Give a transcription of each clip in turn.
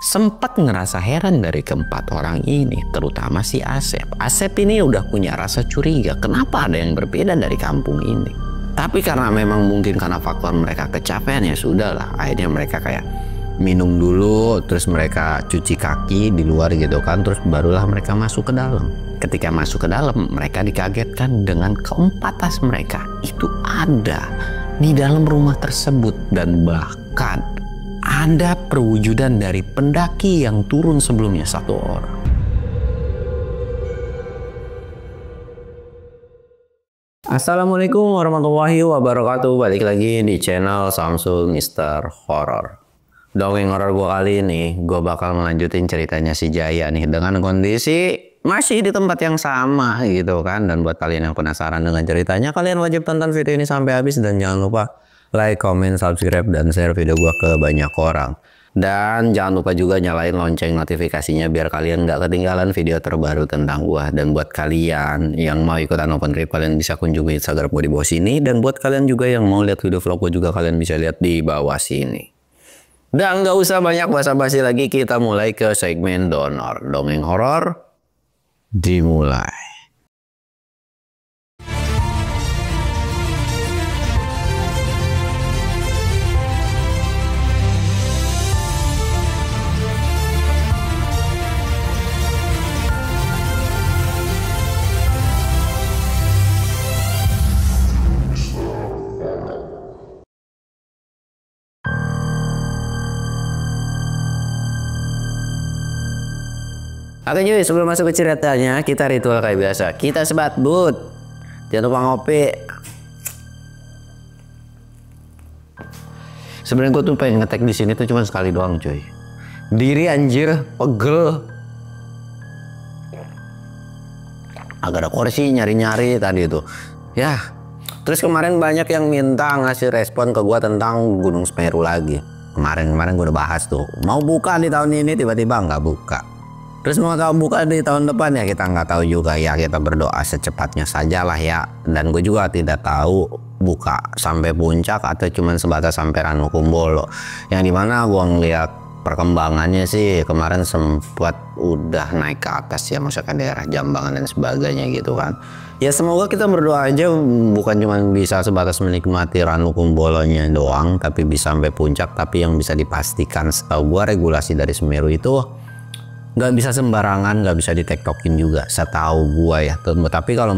sempat ngerasa heran dari keempat orang ini, terutama si Asep. Asep ini udah punya rasa curiga, kenapa ada yang berbeda dari kampung ini. Tapi karena memang mungkin karena faktor mereka kecapean, ya sudahlah. Akhirnya mereka kayak minum dulu, terus mereka cuci kaki di luar gitu kan, terus barulah mereka masuk ke dalam. Ketika masuk ke dalam, mereka dikagetkan dengan keempat tas mereka itu ada di dalam rumah tersebut, dan bahkan ada perwujudan dari pendaki yang turun sebelumnya satu orang. Assalamualaikum warahmatullahi wabarakatuh. Balik lagi di channel Samsul Mister Horror. Dongeng horor gue kali ini, gue bakal melanjutin ceritanya si Jaya nih dengan kondisi masih di tempat yang sama gitu kan. Dan buat kalian yang penasaran dengan ceritanya, kalian wajib tonton video ini sampai habis, dan jangan lupa like, comment, subscribe, dan share video gua ke banyak orang. Dan jangan lupa juga nyalain lonceng notifikasinya biar kalian nggak ketinggalan video terbaru tentang gua. Dan buat kalian yang mau ikutan open trip, kalian bisa kunjungi Instagram gua di bawah sini. Dan buat kalian juga yang mau lihat video vlog gua juga, kalian bisa lihat di bawah sini. Dan nggak usah banyak basa-basi lagi, kita mulai ke segmen donor. Dongeng horor dimulai. Oke cuy, sebelum masuk ke ceritanya, kita ritual kayak biasa. Kita sebat but, jangan lupa ngopi. Sebenarnya gue tuh pengen ngetek di sini tuh cuma sekali doang cuy. Diri anjir, pegel. Agak ada kursi, nyari-nyari tadi itu. Ya, terus kemarin banyak yang minta ngasih respon ke gue tentang Gunung Semeru lagi. Kemarin gue udah bahas tuh, mau buka di tahun ini, tiba-tiba nggak buka. Terus mau tahu buka di tahun depan, ya kita nggak tahu juga ya, kita berdoa secepatnya saja lah ya. Dan gue juga tidak tahu buka sampai puncak atau cuman sebatas sampai Ranukumbolo. Yang dimana gue ngeliat perkembangannya sih kemarin sempat udah naik ke atas ya, maksudnya daerah Jambangan dan sebagainya gitu kan. Ya semoga kita berdoa aja bukan cuma bisa sebatas menikmati Ranukumbolonya doang, tapi bisa sampai puncak. Tapi yang bisa dipastikan setahu gue, regulasi dari Semeru itu nggak bisa sembarangan, nggak bisa ditektokin juga setahu gua ya. Tapi kalau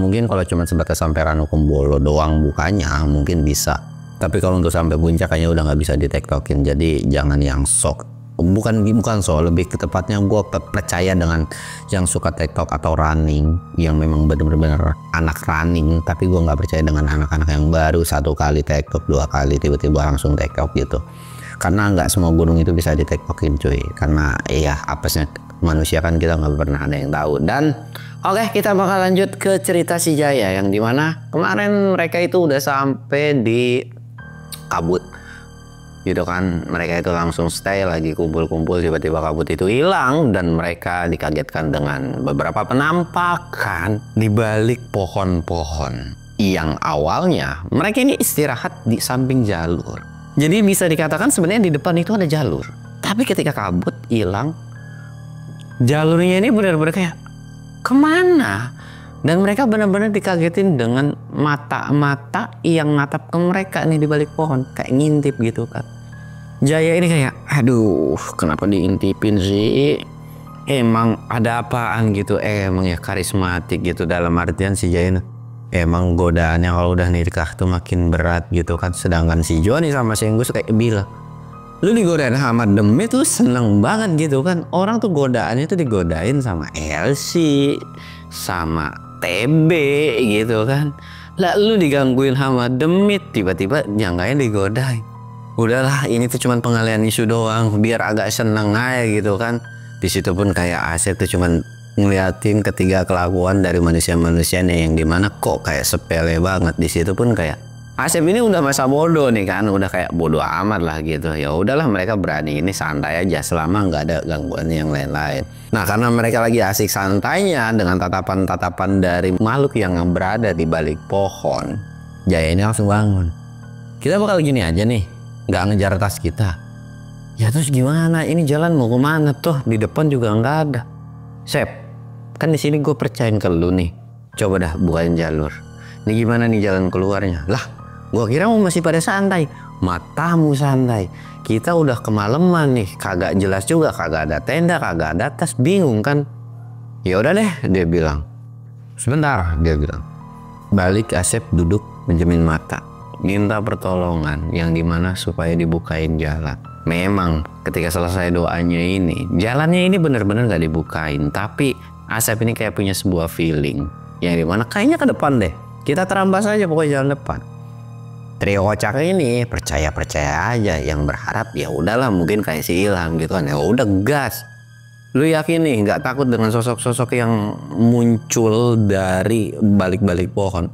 cuma sebatas sampai Ranukumbolo doang bukanya mungkin bisa, tapi kalau untuk sampai puncak kayaknya udah nggak bisa ditektokin. Jadi jangan yang sok, bukan sok, lebih ke tepatnya gua percaya dengan yang suka tiktok atau running, yang memang bener-bener anak running. Tapi gua nggak percaya dengan anak-anak yang baru satu kali tiktok, dua kali tiba-tiba langsung tiktok gitu. Karena nggak semua gunung itu bisa ditektokin cuy, karena ya apesnya manusia kan, kita nggak pernah ada yang tahu. Dan oke, kita bakal lanjut ke cerita si Jaya, yang dimana kemarin mereka itu udah sampai di Kabut gitu kan. Mereka itu langsung stay lagi kumpul-kumpul, tiba-tiba Kabut itu hilang, dan mereka dikagetkan dengan beberapa penampakan di balik pohon-pohon yang awalnya mereka ini istirahat di samping jalur. Jadi bisa dikatakan sebenarnya di depan itu ada jalur, tapi ketika Kabut hilang, jalurnya ini benar-benar kayak kemana, dan mereka benar-benar dikagetin dengan mata-mata yang natap ke mereka nih di balik pohon, kayak ngintip gitu kan. Jaya ini kayak, aduh kenapa diintipin sih, emang ada apaan gitu. Emang ya karismatik gitu, dalam artian si Jaya ini emang godaannya kalau udah nikah tuh makin berat gitu kan. Sedangkan si Joni sama si Enggus kayak bilang, lu digodain sama Demi tuh seneng banget gitu kan. Orang tuh godaannya tuh digodain sama Elsie, sama TB gitu kan. Lah lu digangguin sama Demit, tiba-tiba jangganya digodain. Udahlah, ini tuh cuman pengalian isu doang biar agak seneng aja gitu kan. Di situ pun kayak Asep tuh cuman ngeliatin ketiga kelakuan dari manusia-manusianya, yang dimana kok kayak sepele banget. Di situ pun kayak Asep ini udah masa bodoh nih kan, udah kayak bodoh amat lah gitu. Ya udahlah, mereka berani ini santai aja selama nggak ada gangguan yang lain-lain. Nah, karena mereka lagi asik santainya dengan tatapan-tatapan dari makhluk yang berada di balik pohon, Jaya ini langsung bangun. Kita bakal gini aja nih, nggak ngejar tas kita. Ya terus gimana? Ini jalan mau kemana tuh? Di depan juga nggak ada. Sep, kan di sini gue percayain ke lu nih. Coba dah bukain jalur. Ini gimana nih jalan keluarnya? Lah, gue kira mau masih pada santai. Matamu santai. Kita udah kemalaman nih, kagak jelas juga, kagak ada tenda, kagak ada tas, bingung kan? Ya udah deh, dia bilang. Sebentar, dia bilang. Balik Asep duduk menjamin mata, minta pertolongan yang dimana supaya dibukain jalan. Memang ketika selesai doanya ini, jalannya ini bener-bener gak dibukain. Tapi Asep ini kayak punya sebuah feeling yang dimana kayaknya ke depan deh. Kita terambas aja pokoknya jalan depan. Trio kocak ini percaya aja, yang berharap ya udahlah mungkin kayak si Ilham gitu kan, ya udah gas. Lu yakin nih nggak takut dengan sosok-sosok yang muncul dari balik-balik pohon?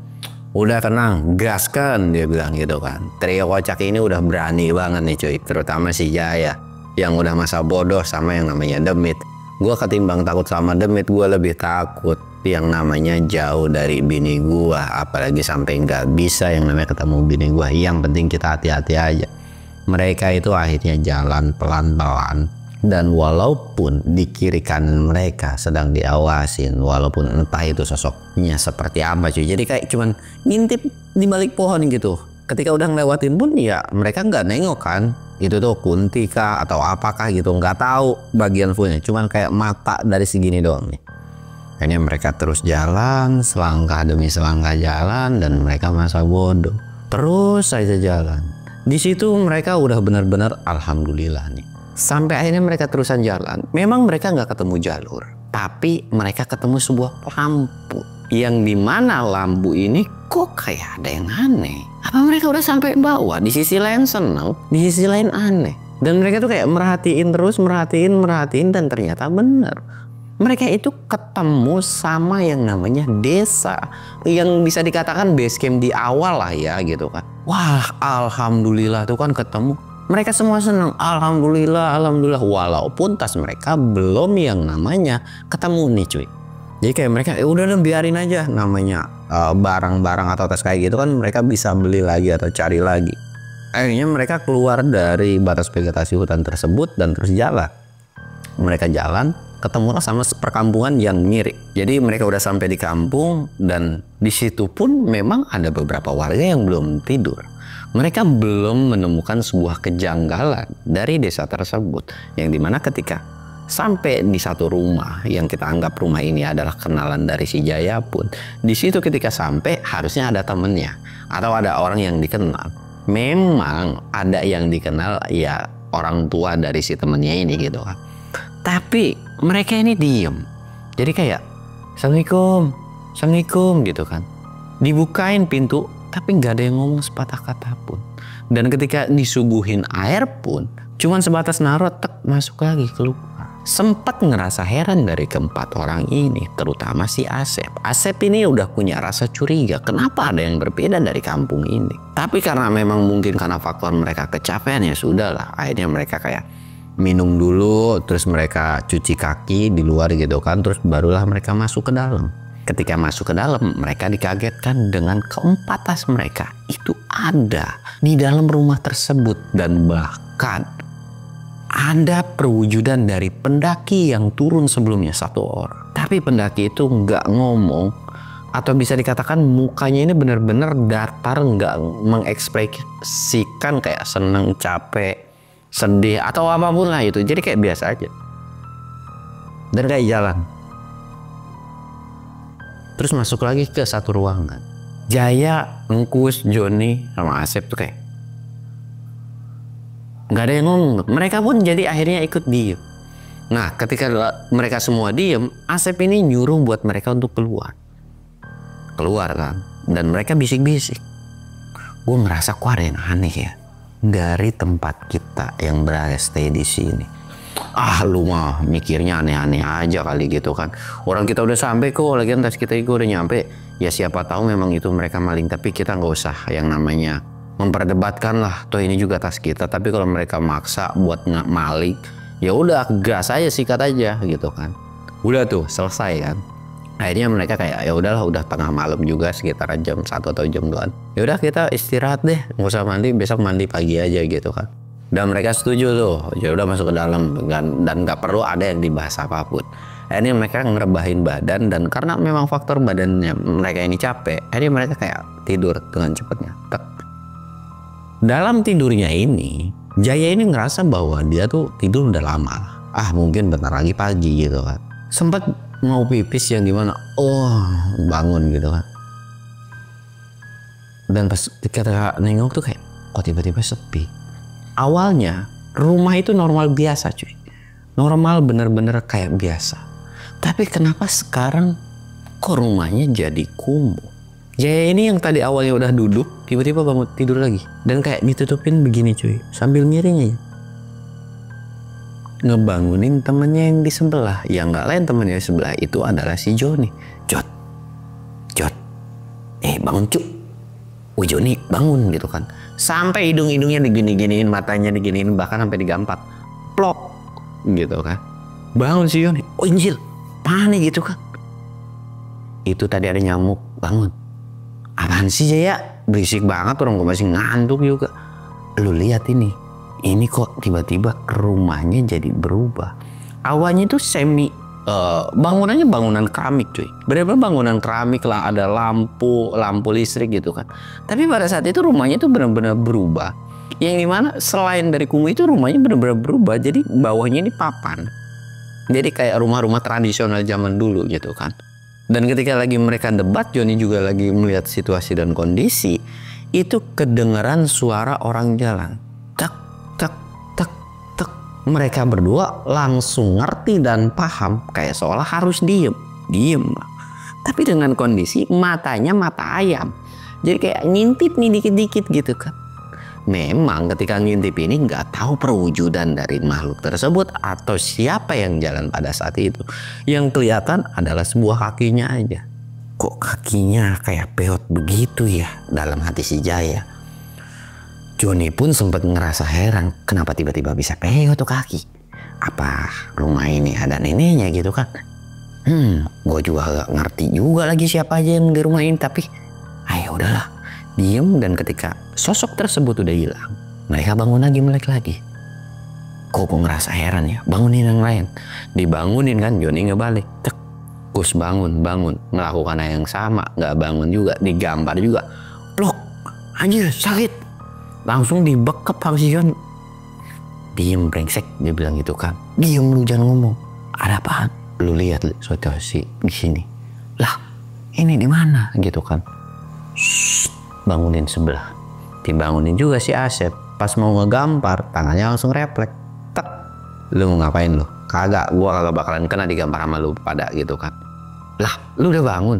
Udah tenang, gas kan, dia bilang gitu kan. Trio kocak ini udah berani banget nih cuy, terutama si Jaya yang udah masa bodoh sama yang namanya Demit. Gue ketimbang takut sama Demit, gue lebih takut yang namanya jauh dari bini gua, apalagi sampai nggak bisa yang namanya ketemu bini gua. Yang penting kita hati-hati aja. Mereka itu akhirnya jalan pelan-pelan, dan walaupun di kiri kanan mereka sedang diawasin, walaupun entah itu sosoknya seperti apa cuy, jadi kayak cuman ngintip di balik pohon gitu. Ketika udah ngelewatin pun ya mereka nggak nengok kan itu tuh Kunti kah atau apakah gitu, nggak tahu bagian fullnya, cuman kayak mata dari segini doang nih. Akhirnya mereka terus jalan, selangkah demi selangkah jalan, dan mereka masa bodoh. Terus saja jalan. Di situ mereka udah benar-benar alhamdulillah nih. Sampai akhirnya mereka terusan jalan. Memang mereka nggak ketemu jalur, tapi mereka ketemu sebuah lampu. Yang dimana lampu ini kok kayak ada yang aneh. Apa mereka udah sampai bawah? Di sisi lain seneng, di sisi lain aneh. Dan mereka tuh kayak merhatiin terus, merhatiin, dan ternyata bener. Mereka itu ketemu sama yang namanya desa, yang bisa dikatakan base camp di awal lah ya gitu kan. Wah alhamdulillah tuh kan ketemu. Mereka semua senang, alhamdulillah, walaupun tas mereka belum yang namanya ketemu nih cuy. Jadi kayak mereka udah biarin aja, namanya barang-barang atau tas kayak gitu kan mereka bisa beli lagi atau cari lagi. Akhirnya mereka keluar dari batas vegetasi hutan tersebut dan terus jalan. Mereka jalan, ketemulah sama perkampungan yang mirip. Jadi mereka udah sampai di kampung, dan di situ pun memang ada beberapa warga yang belum tidur. Mereka belum menemukan sebuah kejanggalan dari desa tersebut, yang dimana ketika sampai di satu rumah yang kita anggap rumah ini adalah kenalan dari si Jaya pun, di situ ketika sampai harusnya ada temennya atau ada orang yang dikenal. Memang ada yang dikenal ya, orang tua dari si temennya ini gitu kan. Tapi mereka ini diem. Jadi kayak Assalamualaikum gitu kan. Dibukain pintu tapi nggak ada yang ngomong sepatah kata pun. Dan ketika disuguhin air pun cuman sebatas naruh tek masuk lagi keluar. Sempat ngerasa heran dari keempat orang ini, terutama si Asep. Asep ini udah punya rasa curiga, kenapa ada yang berbeda dari kampung ini. Tapi karena memang mungkin karena faktor mereka kecapean, ya sudahlah. Akhirnya mereka kayak minum dulu, terus mereka cuci kaki di luar gitu kan, terus barulah mereka masuk ke dalam. Ketika masuk ke dalam, mereka dikagetkan dengan keempat tas mereka itu ada di dalam rumah tersebut, dan bahkan ada perwujudan dari pendaki yang turun sebelumnya satu orang. Tapi pendaki itu nggak ngomong, atau bisa dikatakan mukanya ini benar-benar datar, nggak mengekspresikan kayak seneng, capek, sedih atau apapun lah itu. Jadi kayak biasa aja. Dan kayak jalan. Terus masuk lagi ke satu ruangan. Jaya, Engkus, Joni, sama Asep tuh kayak nggak ada yang ngomong. Mereka pun jadi akhirnya ikut diem. Nah ketika mereka semua diem, Asep ini nyuruh buat mereka untuk keluar. Keluar kan. Dan mereka bisik-bisik. Gue ngerasa kok ada yang aneh ya dari tempat kita yang berada stay di sini. Ah lu mah mikirnya aneh-aneh aja kali gitu kan. Orang kita udah sampai kok, lagian tas kita juga udah nyampe. Ya siapa tahu memang itu mereka maling, tapi kita nggak usah yang namanya memperdebatkan lah. Toh ini juga tas kita. Tapi kalau mereka maksa buat maling, ya udah gas aja, sikat aja gitu kan. Udah tuh selesai kan. Akhirnya mereka kayak ya udahlah, udah tengah malam juga, sekitar jam 1 atau jam 2. Ya udah kita istirahat deh, nggak usah mandi, besok mandi pagi aja gitu kan. Dan mereka setuju tuh, ya udah masuk ke dalam dan nggak perlu ada yang dibahas apapun. Akhirnya mereka ngerebahin badan, dan karena memang faktor badannya mereka ini capek, akhirnya mereka kayak tidur dengan cepatnya. Dalam tidurnya ini, Jaya ini ngerasa bahwa dia tuh tidur udah lama. Mungkin bentar lagi pagi gitu kan. Sempat mau pipis yang gimana, bangun gitu kan. Dan pas ketika nengok tuh kayak, kok tiba-tiba sepi. Awalnya rumah itu normal biasa cuy, normal bener-bener kayak biasa. Tapi kenapa sekarang kok rumahnya jadi kumuh? Jaya ini yang tadi awalnya udah duduk, tiba-tiba bangun tidur lagi, dan kayak ditutupin begini cuy, sambil miring aja. Ngebangunin temennya yang di sebelah, yang nggak lain temennya di sebelah itu adalah si Joni. Jot, bangun cuk. Joni bangun gitu kan. Sampai hidung-hidungnya digini-giniin, matanya diginiin, bahkan sampai digampat. Plok gitu kan. Bangun si Joni. Injil, panik gitu kan. Itu tadi ada nyamuk, bangun. Apaan sih Jaya? Berisik banget, orang gue masih ngantuk juga. Lu lihat ini kok tiba-tiba rumahnya jadi berubah. Awalnya itu bangunannya bangunan keramik cuy, bener-bener bangunan keramik lah, ada lampu listrik gitu kan. Tapi pada saat itu rumahnya itu benar-benar berubah, yang dimana selain dari kumuh itu rumahnya benar-benar berubah, jadi bawahnya ini papan, jadi kayak rumah-rumah tradisional zaman dulu gitu kan. Dan ketika lagi mereka debat, Joni juga lagi melihat situasi dan kondisi, itu kedengeran suara orang jalan. Mereka berdua langsung ngerti dan paham, kayak seolah harus diem lah. Tapi dengan kondisi matanya mata ayam, jadi kayak ngintip nih dikit-dikit gitu kan. Memang ketika ngintip ini nggak tahu perwujudan dari makhluk tersebut atau siapa yang jalan pada saat itu. Yang kelihatan adalah sebuah kakinya aja. Kok kakinya kayak peot begitu ya, dalam hati si Jaya. Joni pun sempat ngerasa heran, kenapa tiba-tiba bisa peot tuh kaki. Apa rumah ini ada neneknya gitu kan. Gue juga gak ngerti juga lagi siapa aja yang di rumah ini. Tapi ayo udahlah, diem. Dan ketika sosok tersebut udah hilang, mereka bangun lagi, melek lagi. Kok gue ngerasa heran ya, bangunin yang lain. Dibangunin kan, Joni ngebalik. Kus bangun, melakukan hal yang sama, gak bangun juga, digambar juga. Plok, anjir sakit. Langsung dibekep sama si Joni. Diem brengsek, dia bilang gitu kan. Diem lu, jangan ngomong. Ada apaan? Lu lihat situasi di sini. Lah, ini di mana gitu kan. Shh, bangunin sebelah. Dibangunin juga si Asep. Pas mau ngegambar, tangannya langsung refleks. Tek. Lu mau ngapain lu? Kagak, gua kagak bakalan kena digambar sama lu pada gitu kan. Lah, lu udah bangun.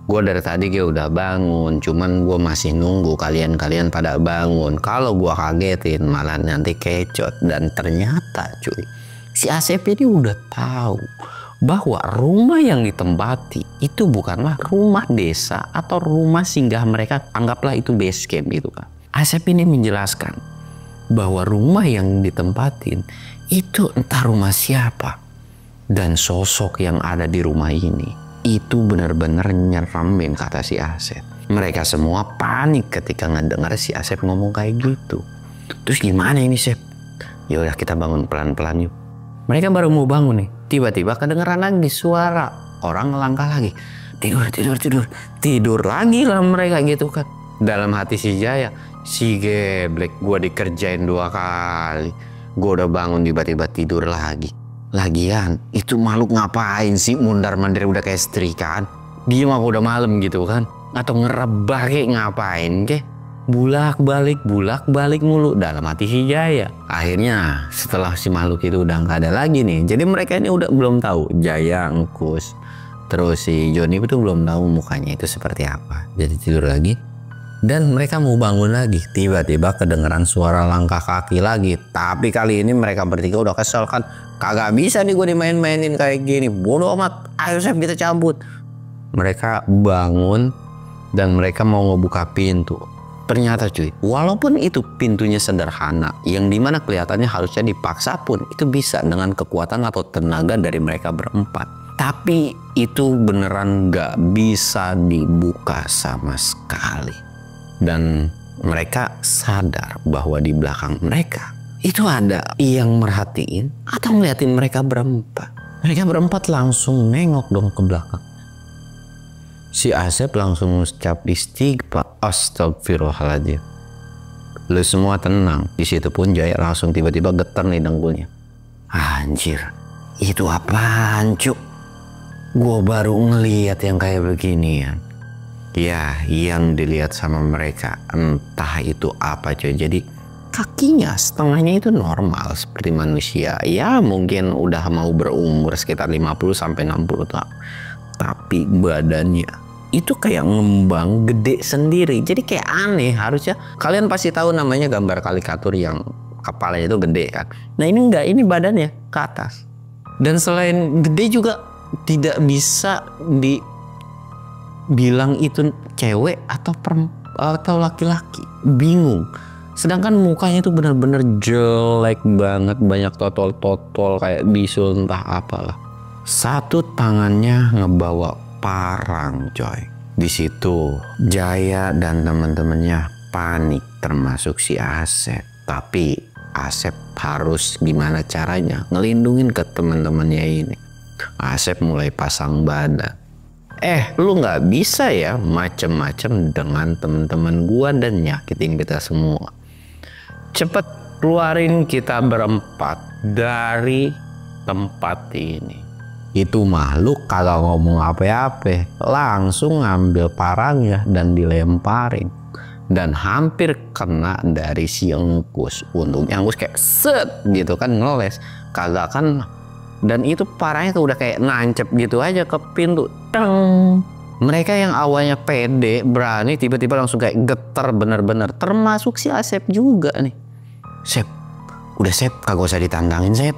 Gue dari tadi udah bangun, cuman gue masih nunggu kalian pada bangun. Kalau gue kagetin malah nanti kecot. Dan ternyata cuy, si Asep ini udah tahu bahwa rumah yang ditempati itu bukanlah rumah desa atau rumah singgah mereka, anggaplah itu base camp gitu kan. Asep ini menjelaskan bahwa rumah yang ditempatin itu entah rumah siapa, dan sosok yang ada di rumah ini itu benar-benar nyeremin, kata si Asep. Mereka semua panik ketika ngedengar si Asep ngomong kayak gitu. Terus gimana ini Sep? Ya udah kita bangun pelan-pelan yuk. Mereka baru mau bangun nih, tiba-tiba kedengeran lagi suara orang ngelangkah lagi. Tidur lagi lah mereka gitu kan. Dalam hati si Jaya, si geblek, gue dikerjain 2 kali. Gue udah bangun tiba-tiba tidur lagi. Lagian itu makhluk ngapain sih mundar-mandir udah kayak setrikaan? Diem aku udah malam gitu kan? Atau ngerebah kayak ngapain kek? Bulak-balik mulu dalam hati si Jaya. Akhirnya setelah si makhluk itu udah nggak ada lagi nih. Jadi mereka ini udah belum tahu, Jaya, Engkus, terus si Joni itu belum tahu mukanya itu seperti apa. Jadi tidur lagi. Dan mereka mau bangun lagi, tiba-tiba kedengeran suara langkah kaki lagi. Tapi kali ini mereka bertiga udah kesel kan. Kagak bisa nih gue dimain-mainin kayak gini. Bodoh amat, ayo Sep kita cabut. Mereka bangun dan mereka mau ngebuka pintu. Ternyata cuy, walaupun itu pintunya sederhana, yang dimana kelihatannya harusnya dipaksa pun, itu bisa dengan kekuatan atau tenaga dari mereka berempat. Tapi itu beneran gak bisa dibuka sama sekali. Dan mereka sadar bahwa di belakang mereka itu ada yang merhatiin atau ngeliatin mereka berempat. Mereka berempat langsung nengok dong ke belakang. Si Asep langsung ucap istighfar, astagfirullahaladzim. Lu semua tenang. Di situ pun Jaya langsung tiba-tiba getar nih dengkulnya. Anjir, itu apaan cuk? Gue baru ngeliat yang kayak beginian. Ya, yang dilihat sama mereka entah itu apa coy. Jadi kakinya setengahnya itu normal seperti manusia. Ya mungkin udah mau berumur sekitar 50-60 tahun. Tapi badannya itu kayak ngembang gede sendiri. Jadi kayak aneh. Harusnya kalian pasti tahu namanya gambar karikatur yang kepalanya itu gede kan. Nah ini enggak, ini badannya ke atas. Dan selain gede juga tidak bisa dibilang itu cewek atau laki-laki. Bingung. Sedangkan mukanya itu benar-benar jelek banget, banyak totol-totol kayak bisul entah apalah. Satu tangannya ngebawa parang coy. Di situ Jaya dan teman-temannya panik termasuk si Asep. Tapi Asep harus gimana caranya ngelindungin ke teman-temannya ini. Asep mulai pasang badan. Lu nggak bisa ya macem-macem dengan teman-teman gua dan nyakitin kita semua. Cepet keluarin kita berempat dari tempat ini. Itu makhluk kagak ngomong apa-apa, langsung ngambil parangnya dan dilemparin. Dan hampir kena dari si Engkus. Untungnya Engkus kayak set gitu kan, ngeles. Kagak kan. Dan itu parahnya tuh udah kayak nancep gitu aja ke pintu. Teng. Mereka yang awalnya pede, berani, tiba-tiba langsung kayak getar bener-bener. Termasuk si Asep juga nih. Sep, udah Sep, kagak usah ditantangin Sep.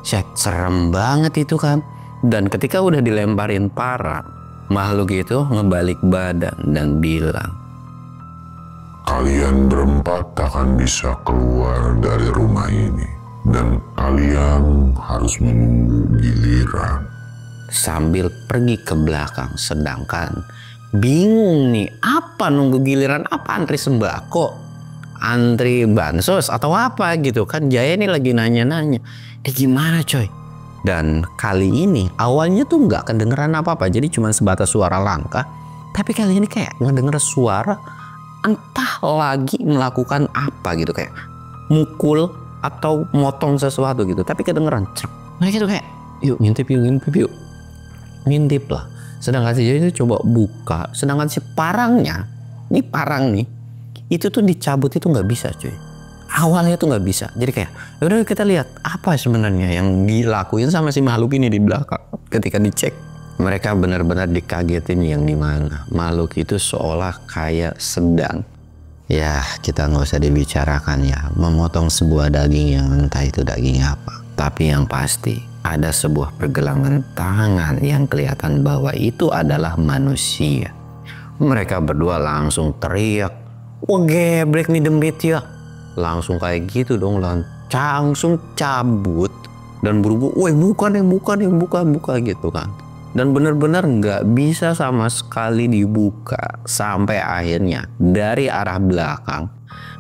Sep, serem banget itu kan. Dan ketika udah dilemparin parang, makhluk itu ngebalik badan dan bilang, kalian berempat akan bisa keluar dari rumah ini. Dan kalian harus menunggu giliran. Sambil pergi ke belakang. Sedangkan bingung nih, apa nunggu giliran, apa antri sembako, antri bansos atau apa gitu kan. Jaya ini lagi nanya-nanya, gimana coy. Dan kali ini awalnya tuh nggak kedengeran apa-apa, jadi cuma sebatas suara langkah. Tapi kali ini kayak ngedenger suara entah lagi melakukan apa gitu, kayak mukul atau motong sesuatu gitu, tapi kedengeran. Mereka tuh kayak yuk ngintip yuk. Ngintip lah. Sedangkan si Jaya itu coba buka, sedangkan si parangnya, ini parang nih, itu tuh dicabut itu nggak bisa cuy. Awalnya tuh nggak bisa. Jadi kayak udah kita lihat apa sebenarnya yang dilakuin sama si makhluk ini di belakang. Ketika dicek, mereka benar-benar dikagetin yang dimana makhluk itu seolah kayak sedang, ya kita nggak usah dibicarakan ya, memotong sebuah daging yang entah itu daging apa. Tapi yang pasti ada sebuah pergelangan tangan yang kelihatan bahwa itu adalah manusia. Mereka berdua langsung teriak, wah geblek nih dembit ya. Langsung kayak gitu dong, langsung cabut dan buru-buru, woi buka gitu kan. Dan benar-benar nggak bisa sama sekali dibuka sampai akhirnya dari arah belakang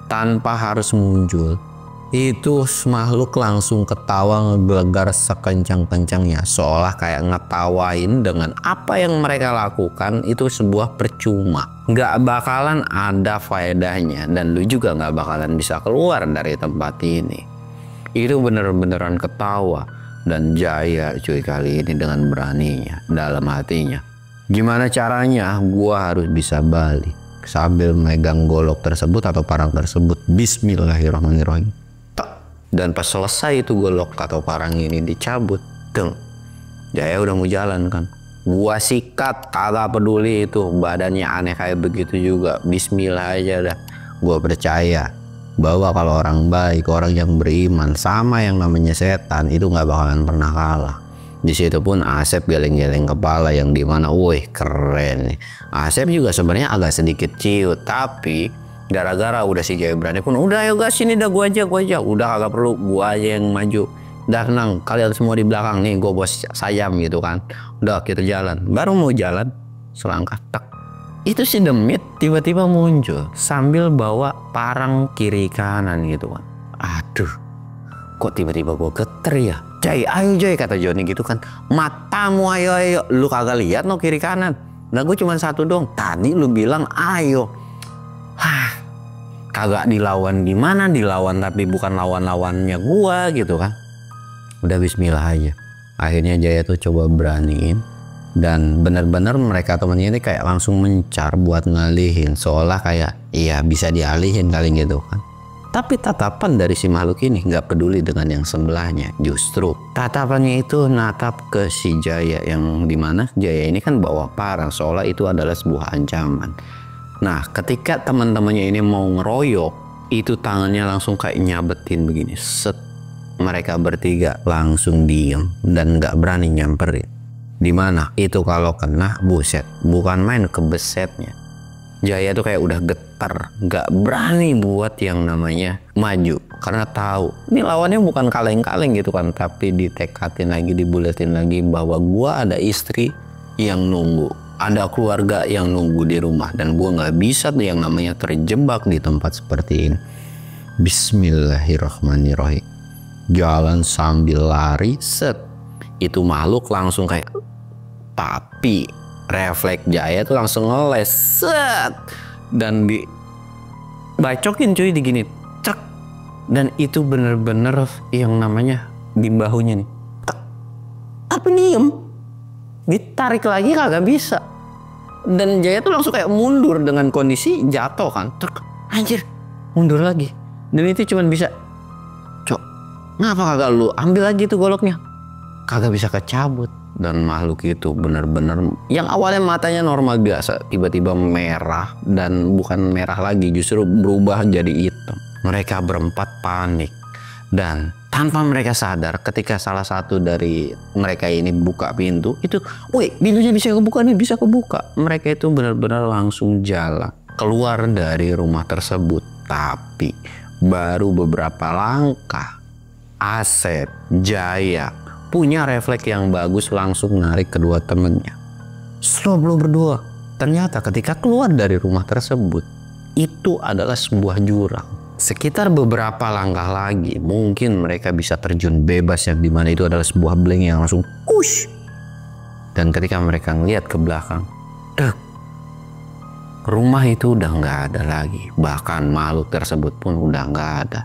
tanpa harus muncul. Itu makhluk langsung ketawa ngegelegar sekencang-kencangnya, seolah kayak ngetawain dengan apa yang mereka lakukan itu sebuah percuma, nggak bakalan ada faedahnya, dan lu juga nggak bakalan bisa keluar dari tempat ini. Itu bener-beneran ketawa. Dan Jaya cuy kali ini dengan beraninya dalam hatinya, gimana caranya gua harus bisa balik, sambil megang golok tersebut atau parang tersebut. Bismillahirrahmanirrahim. Dan pas selesai itu golok atau parang ini dicabut, deng, Jaya udah mau jalan kan. Gua sikat, kagak peduli itu badannya aneh kayak begitu juga. Bismillah aja dah. Gua percaya bahwa kalau orang baik, orang yang beriman sama yang namanya setan itu nggak bakalan pernah kalah. Di situ pun Asep geleng-geleng kepala yang dimana, wih keren nih. Asep juga sebenarnya agak sedikit ciut, tapi gara-gara udah si Jaya berani pun, udah ayo gas sini dah, gua aja, udah kagak perlu, gua aja yang maju. Dah tenang, kalian semua di belakang nih, gua bos sayam gitu kan. Udah kita jalan, baru mau jalan selangkah tak, itu si demit tiba-tiba muncul sambil bawa parang kiri kanan gitu kan. Aduh, kok tiba-tiba gue geter ya. Jay, ayo Jay, kata Joni gitu kan. Matamu ayo, lu kagak lihat no kiri kanan. Nah gue cuma satu dong. Tadi lu bilang ayo. Kagak dilawan gimana, dilawan tapi bukan lawan-lawannya gua gitu kan. Udah bismillah aja. Akhirnya Jaya tuh coba beraniin. Dan bener-bener mereka temennya ini kayak langsung mencar buat ngalihin. Seolah kayak iya bisa dialihin kali gitu kan. Tapi tatapan dari si makhluk ini nggak peduli dengan yang sebelahnya. Justru tatapannya itu natap ke si Jaya, yang dimana Jaya ini kan bawa parang. Seolah itu adalah sebuah ancaman. Nah ketika teman-temannya ini mau ngeroyok, itu tangannya langsung kayak nyabetin begini. Set. Mereka bertiga langsung diem dan nggak berani nyamperin. Dimana itu kalau kena buset, bukan main kebesetnya. Jaya tuh kayak udah getar, nggak berani buat yang namanya maju. Karena tahu ini lawannya bukan kaleng-kaleng gitu kan, tapi ditekatin lagi, dibuletin lagi bahwa gua ada istri yang nunggu, ada keluarga yang nunggu di rumah, dan gua nggak bisa tuh yang namanya terjebak di tempat seperti ini. Bismillahirrahmanirrahim. Jalan sambil lari, set. Itu makhluk langsung kayak, tapi refleks Jaya tuh langsung ngeles, set, dan dibacokin cuy, digini, cek, dan itu bener-bener yang namanya di bahunya nih, tapi diem, ditarik lagi kagak bisa, dan Jaya tuh langsung kayak mundur dengan kondisi jatuh kan, cek, anjir, mundur lagi, dan itu cuman bisa, cok, ngapa kagak lu ambil lagi tuh goloknya, kagak bisa kecabut. Dan makhluk itu benar-benar yang awalnya matanya normal biasa tiba-tiba merah, dan bukan merah lagi, justru berubah jadi hitam. Mereka berempat panik, dan tanpa mereka sadar ketika salah satu dari mereka ini buka pintu itu, wih pintunya bisa kebuka nih, bisa kebuka. Mereka itu benar-benar langsung jalan keluar dari rumah tersebut. Tapi baru beberapa langkah Asep, Jaya punya refleks yang bagus, langsung narik kedua temennya. Slow berdua. Ternyata ketika keluar dari rumah tersebut, itu adalah sebuah jurang. Sekitar beberapa langkah lagi, mungkin mereka bisa terjun bebas, yang dimana itu adalah sebuah blank yang langsung push. Dan ketika mereka ngeliat ke belakang, rumah itu udah nggak ada lagi. Bahkan makhluk tersebut pun udah nggak ada.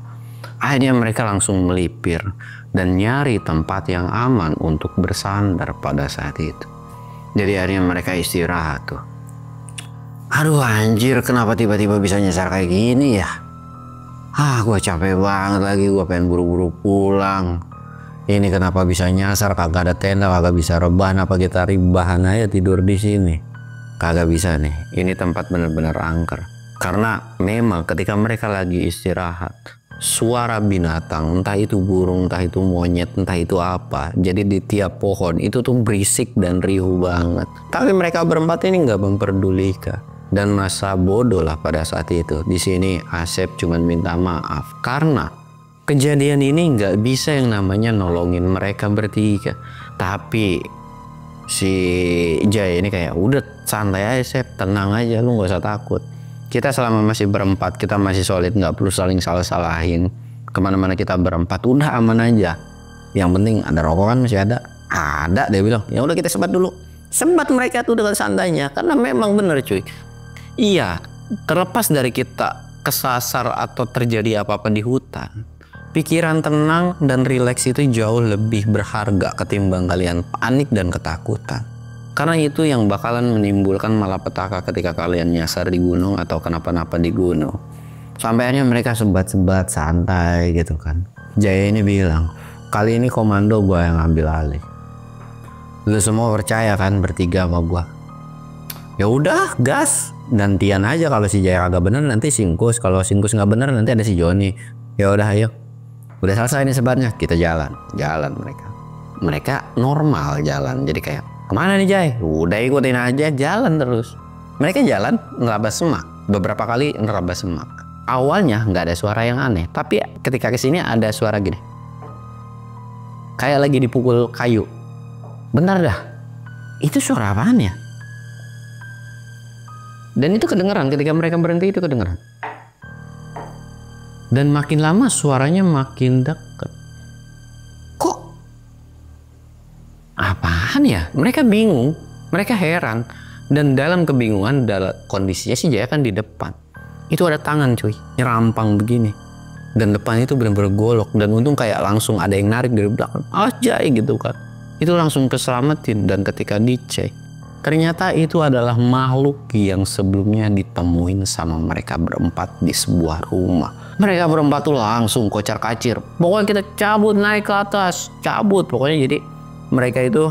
Akhirnya mereka langsung melipir dan nyari tempat yang aman untuk bersandar pada saat itu. Jadi akhirnya mereka istirahat tuh. Aduh anjir, kenapa tiba-tiba bisa nyasar kayak gini ya? Gue capek banget lagi, gue pengen buru-buru pulang. Ini kenapa bisa nyasar, kagak ada tenda, kagak bisa rebahan, apa kita rebahan aja tidur di sini? Kagak bisa nih, ini tempat bener-bener angker. Karena memang ketika mereka lagi istirahat, suara binatang, entah itu burung, entah itu monyet, entah itu apa, jadi di tiap pohon itu tuh berisik dan riuh banget. Tapi mereka berempat ini nggak memperdulikan dan masa bodoh lah pada saat itu. Di sini Asep cuman minta maaf karena kejadian ini nggak bisa yang namanya nolongin mereka bertiga. Tapi si Jaya ini kayak udah santai aja Sep, tenang aja, lu nggak usah takut. Kita selama masih berempat, kita masih solid, nggak perlu saling salah-salahin. Kemana-mana kita berempat, udah aman aja. Yang penting ada rokok kan masih ada. Ada, dia bilang. Ya udah kita sebat dulu. Sebat mereka tuh dengan santainya, karena memang bener cuy. Iya, terlepas dari kita kesasar atau terjadi apa-apa di hutan, pikiran tenang dan rileks itu jauh lebih berharga ketimbang kalian panik dan ketakutan. Karena itu yang bakalan menimbulkan malapetaka ketika kalian nyasar di gunung atau kenapa-napa di gunung. Sampai akhirnya mereka sebat-sebat santai gitu kan. Jaya ini bilang, kali ini komando gua yang ambil alih. Lu semua percaya kan bertiga sama gua? Ya udah, gas. Gantian aja, kalau si Jaya agak bener nanti Singkus, kalau Singkus nggak bener nanti ada si Joni. Ya udah ayo. Udah selesai nih sebatnya, kita jalan. Jalan mereka. Mereka normal jalan, jadi kayak kemana nih Jay? Udah ikutin aja, jalan terus. Mereka jalan nerabas semak. Beberapa kali nerabas semak. Awalnya nggak ada suara yang aneh, tapi ketika kesini ada suara gini. Kayak lagi dipukul kayu. Bentar dah, itu suara apaan ya? Dan itu kedengeran, ketika mereka berhenti itu kedengeran. Dan makin lama suaranya makin dekat. Kan ya, mereka bingung, mereka heran. Dan dalam kebingungan, dalam kondisinya si Jaya kan di depan. Itu ada tangan cuy, nyerampang begini. Dan depan itu benar-benar golok. Dan untung kayak langsung ada yang narik dari belakang. Jaya gitu kan. Itu langsung keselamatin. Dan ketika dicek, ternyata itu adalah makhluk yang sebelumnya ditemuin sama mereka berempat di sebuah rumah. Mereka berempat tuh langsung kocar kacir. Pokoknya kita cabut naik ke atas, cabut. Pokoknya jadi mereka itu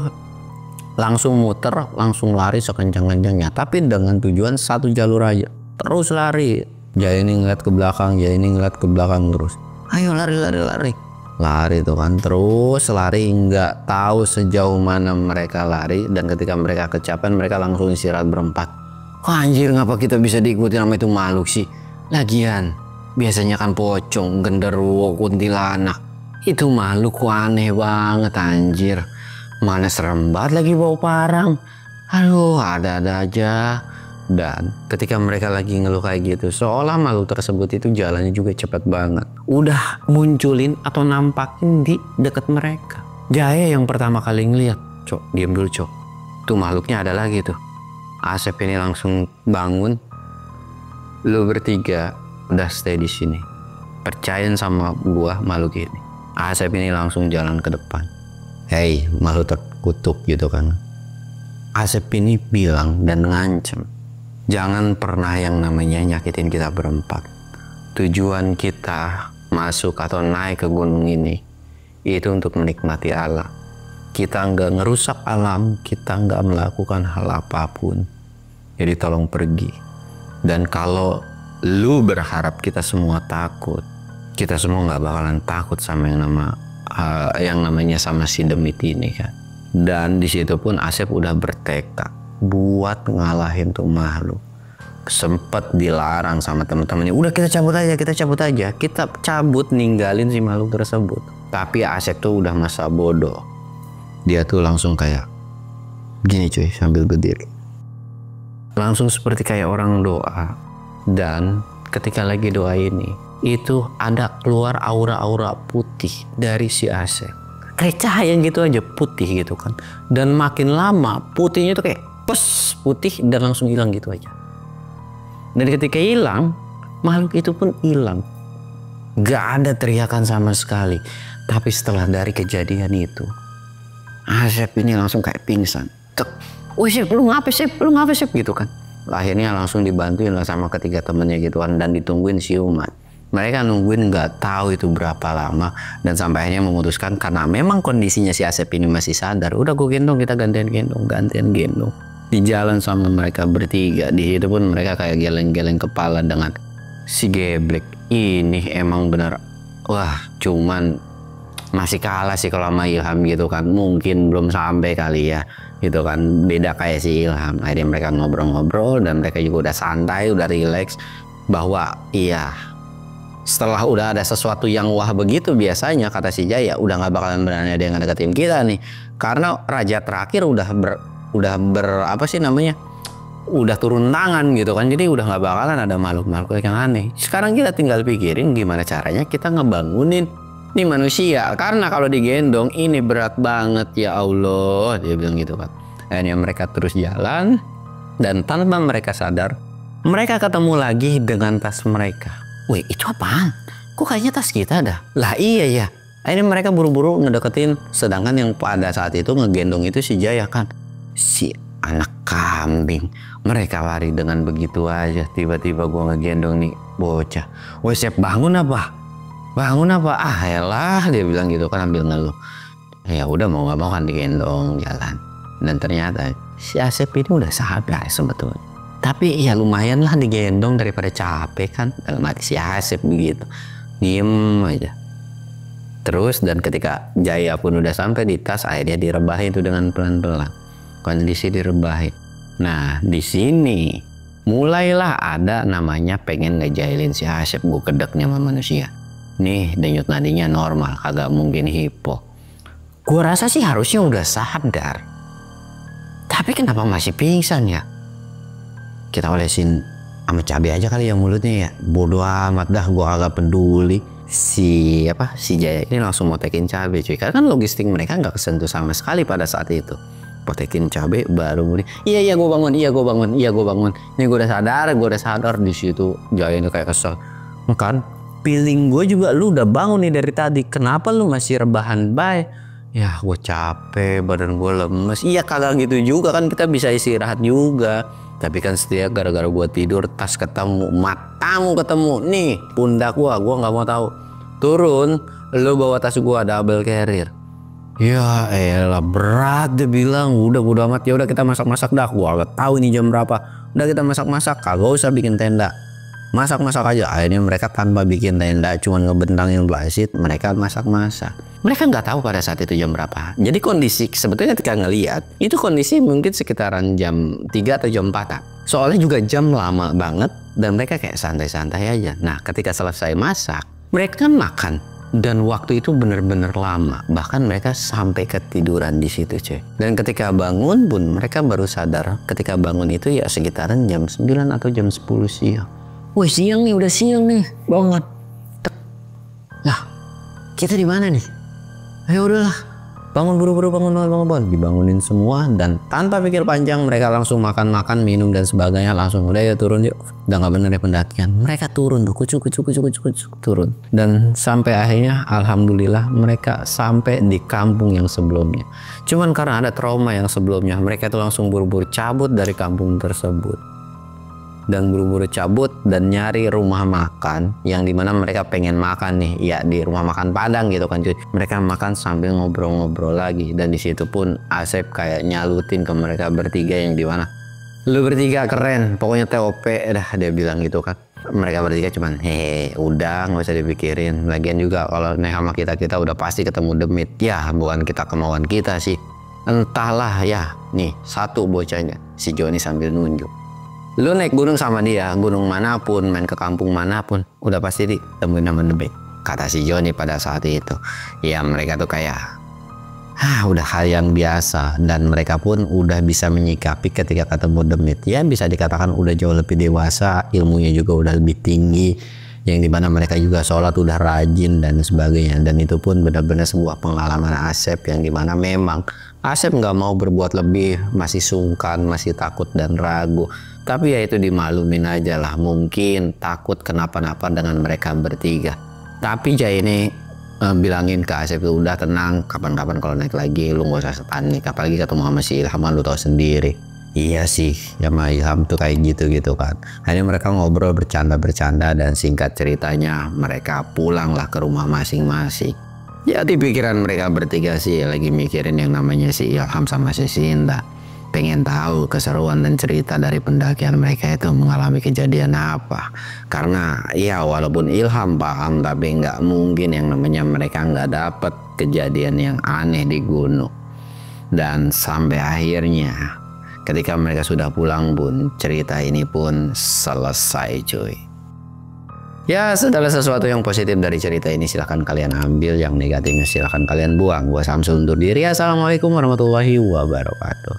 langsung muter, langsung lari sekencang-kencangnya. Tapi dengan tujuan satu jalur aja. Terus lari. Jaya ini ngeliat ke belakang, Jaya ini ngeliat ke belakang terus. Ayo lari. Lari tuh kan. Terus lari, nggak tahu sejauh mana mereka lari. Dan ketika mereka kecapean, mereka langsung istirahat berempat. Anjir, ngapa kita bisa diikuti sama itu makhluk sih? Lagian, biasanya kan pocong, genderuwo, kuntilanak. Itu makhluk kok aneh banget anjir. Mana serem banget lagi bau parang. Aduh, ada-ada aja. Dan ketika mereka lagi ngeluh kayak gitu, seolah makhluk tersebut itu jalannya juga cepat banget. Udah munculin atau nampakin di dekat mereka. Jaya yang pertama kali ngeliat, Cok, diam dulu Cok. Tuh makhluknya ada lagi tuh. Asep ini langsung bangun. Lu bertiga udah stay di sini. Percayain sama gua makhluk ini. Asep ini langsung jalan ke depan. Hei, makhluk terkutuk gitu kan. Asep ini bilang dan ngancem, jangan pernah yang namanya nyakitin kita berempat. Tujuan kita masuk atau naik ke gunung ini itu untuk menikmati alam. Kita nggak ngerusak alam, kita nggak melakukan hal apapun. Jadi tolong pergi. Dan kalau lu berharap kita semua takut, kita semua nggak bakalan takut sama yang namanya sama si demit ini kan. Dan di situ pun Asep udah bertekad buat ngalahin tuh makhluk. Sempet dilarang sama teman-temannya, udah kita cabut aja, kita cabut ninggalin si makhluk tersebut. Tapi Asep tuh udah masa bodoh. Dia tuh langsung kayak gini cuy, sambil berdiri. Langsung seperti kayak orang doa. Dan ketika lagi doa ini, itu ada keluar aura-aura putih dari si Asep. Kayak cahaya gitu aja, putih gitu kan. Dan makin lama putihnya tuh kayak putih dan langsung hilang gitu aja. Dan ketika hilang, makhluk itu pun hilang. Gak ada teriakan sama sekali. Tapi setelah dari kejadian itu, Asep ini langsung kayak pingsan. Wih Sep, lu ngapa Sep gitu kan. Akhirnya langsung dibantuin lah sama ketiga temennya gitu kan. Dan ditungguin siuman. Mereka nungguin nggak tahu itu berapa lama. Dan sampai akhirnya memutuskan karena memang kondisinya si Asep ini masih sadar. Udah gue gendong, kita gantian gendong. Di jalan sama mereka bertiga. Di situ pun mereka kayak geleng-geleng kepala dengan si geblek. Ini emang bener. Wah, cuman masih kalah sih kalau sama Ilham gitu kan. Mungkin belum sampai kali ya. Gitu kan. Beda kayak si Ilham. Akhirnya mereka ngobrol-ngobrol. Dan mereka juga udah santai, udah relax. Bahwa iya, setelah udah ada sesuatu yang wah begitu, biasanya kata si Jaya udah nggak bakalan berani ada yang deketin kita nih. Karena raja terakhir udah turun tangan gitu kan. Jadi udah nggak bakalan ada makhluk-makhluk yang aneh. Sekarang kita tinggal pikirin gimana caranya kita ngebangunin nih manusia. Karena kalau digendong ini berat banget ya Allah. Dia bilang gitu kan. Akhirnya mereka terus jalan. Dan tanpa mereka sadar, mereka ketemu lagi dengan tas mereka. Wih, itu apaan? Kok kayaknya tas kita dah? Lah iya ya. Akhirnya mereka buru-buru ngedeketin. Sedangkan yang pada saat itu ngegendong itu si Jaya kan. Si anak kambing. Mereka lari dengan begitu aja. Tiba-tiba gua ngegendong nih bocah. Woi Sep, bangun apa? Ah elah, dia bilang gitu kan ambil ngeluh. Ya udah mau gak mau kan digendong jalan. Dan ternyata si Asep ini udah sadar sebetulnya. Tapi ya lumayan lah digendong daripada capek kan. Dalam hati si Asep begitu. Diem aja. Terus dan ketika Jaya pun udah sampai di tas, akhirnya direbahin itu dengan pelan-pelan. Kondisi direbahin. Nah di sini mulailah ada namanya pengen ngejailin si Asep. Gue kedeknya sama manusia. Nih denyut nadinya normal, kagak mungkin hipo. Gue rasa sih harusnya udah sadar. Tapi kenapa masih pingsan ya? Kita olesin sama cabai aja kali ya mulutnya ya. Bodoh amat dah, gue agak peduli. Si Jaya ini langsung mau tekin cabai cuy. Karena kan logistik mereka nggak kesentuh sama sekali pada saat itu. potekin cabe baru mulai. Iya gue bangun. Ini gue udah sadar di situ. Jaya ini kayak kesel. Kan feeling gue juga, lu udah bangun nih dari tadi. Kenapa lu masih rebahan bay? Ya gue capek, badan gue lemes. Iya kagak gitu juga kan, kita bisa istirahat juga. Tapi kan setiap gara-gara gue tidur, tas ketemu, matamu ketemu. Nih pundak gue nggak mau tahu. Turun, lu bawa tas gue double carrier. Ya elah berat, dia bilang. Udah bodo amat, ya udah kita masak-masak dah. Gua gak tahu ini jam berapa. Udah kita masak-masak, kagak usah bikin tenda. Masak-masak aja. Akhirnya mereka tanpa bikin tenda, cuman ngebentangin plastik, mereka masak-masak. Mereka nggak tahu pada saat itu jam berapa. Jadi kondisi sebetulnya ketika ngelihat itu kondisi mungkin sekitaran jam 3 atau jam 4. Soalnya juga jam lama banget dan mereka kayak santai-santai aja. Nah ketika selesai masak, mereka makan. Dan waktu itu bener-bener lama, bahkan mereka sampai ketiduran di situ cuy. Dan ketika bangun pun mereka baru sadar ketika bangun itu ya sekitaran jam 9 atau jam 10 siang. Wih siang nih, udah siang nih, banget. Lah, kita di mana nih? Ayo udahlah, bangun buru-buru, bangun. Dibangunin semua dan tanpa pikir panjang mereka langsung makan, minum dan sebagainya, langsung udah ya turun yuk. Udah nggak bener ya pendakian. Mereka turun tuh, kucuk turun. Dan sampai akhirnya alhamdulillah mereka sampai di kampung yang sebelumnya. Cuman karena ada trauma yang sebelumnya, mereka tuh langsung buru-buru cabut dari kampung tersebut. Dan buru-buru cabut dan nyari rumah makan yang dimana mereka pengen makan nih, ya di rumah makan Padang gitu kan cuy. Mereka makan sambil ngobrol-ngobrol lagi, dan di situ pun Asep kayak nyalutin ke mereka bertiga yang dimana, lu bertiga keren, pokoknya TOP dah, dia bilang gitu kan. Mereka bertiga cuman udah nggak usah dipikirin, lagian juga kalau naik sama kita udah pasti ketemu demit. Ya bukan kita kemauan kita sih, entahlah ya. Nih satu bocahnya si Joni sambil nunjuk, lu naik gunung sama dia, gunung manapun, main ke kampung manapun, udah pasti ditemuin sama demit, kata si Joni pada saat itu. Ya mereka tuh kayak udah hal yang biasa, dan mereka pun udah bisa menyikapi ketika ketemu demit. Ya bisa dikatakan udah jauh lebih dewasa, ilmunya juga udah lebih tinggi, yang dimana mereka juga sholat udah rajin dan sebagainya. Dan itu pun benar-benar sebuah pengalaman Asep yang dimana memang Asep nggak mau berbuat lebih, masih sungkan, masih takut dan ragu. Tapi ya itu dimaklumin aja lah, mungkin takut kenapa-napa dengan mereka bertiga. Tapi Jaya ini bilangin ke Asep itu udah tenang, kapan-kapan kalau naik lagi lu gak usah panik, apalagi ketemu sama si Ilham, lu tahu sendiri. Iya sih, sama Ilham tuh kayak gitu kan. Akhirnya mereka ngobrol bercanda-bercanda dan singkat ceritanya mereka pulanglah ke rumah masing-masing. Ya di pikiran mereka bertiga sih lagi mikirin yang namanya si Ilham sama si Sinta. Pengen tahu keseruan dan cerita dari pendakian mereka itu mengalami kejadian apa. Karena ya walaupun Ilham paham, tapi nggak mungkin yang namanya mereka nggak dapet kejadian yang aneh di gunung. Dan sampai akhirnya ketika mereka sudah pulang pun cerita ini pun selesai cuy. Ya segala sesuatu yang positif dari cerita ini silahkan kalian ambil, yang negatifnya silahkan kalian buang. Gua Samsul undur diri. Assalamualaikum warahmatullahi wabarakatuh.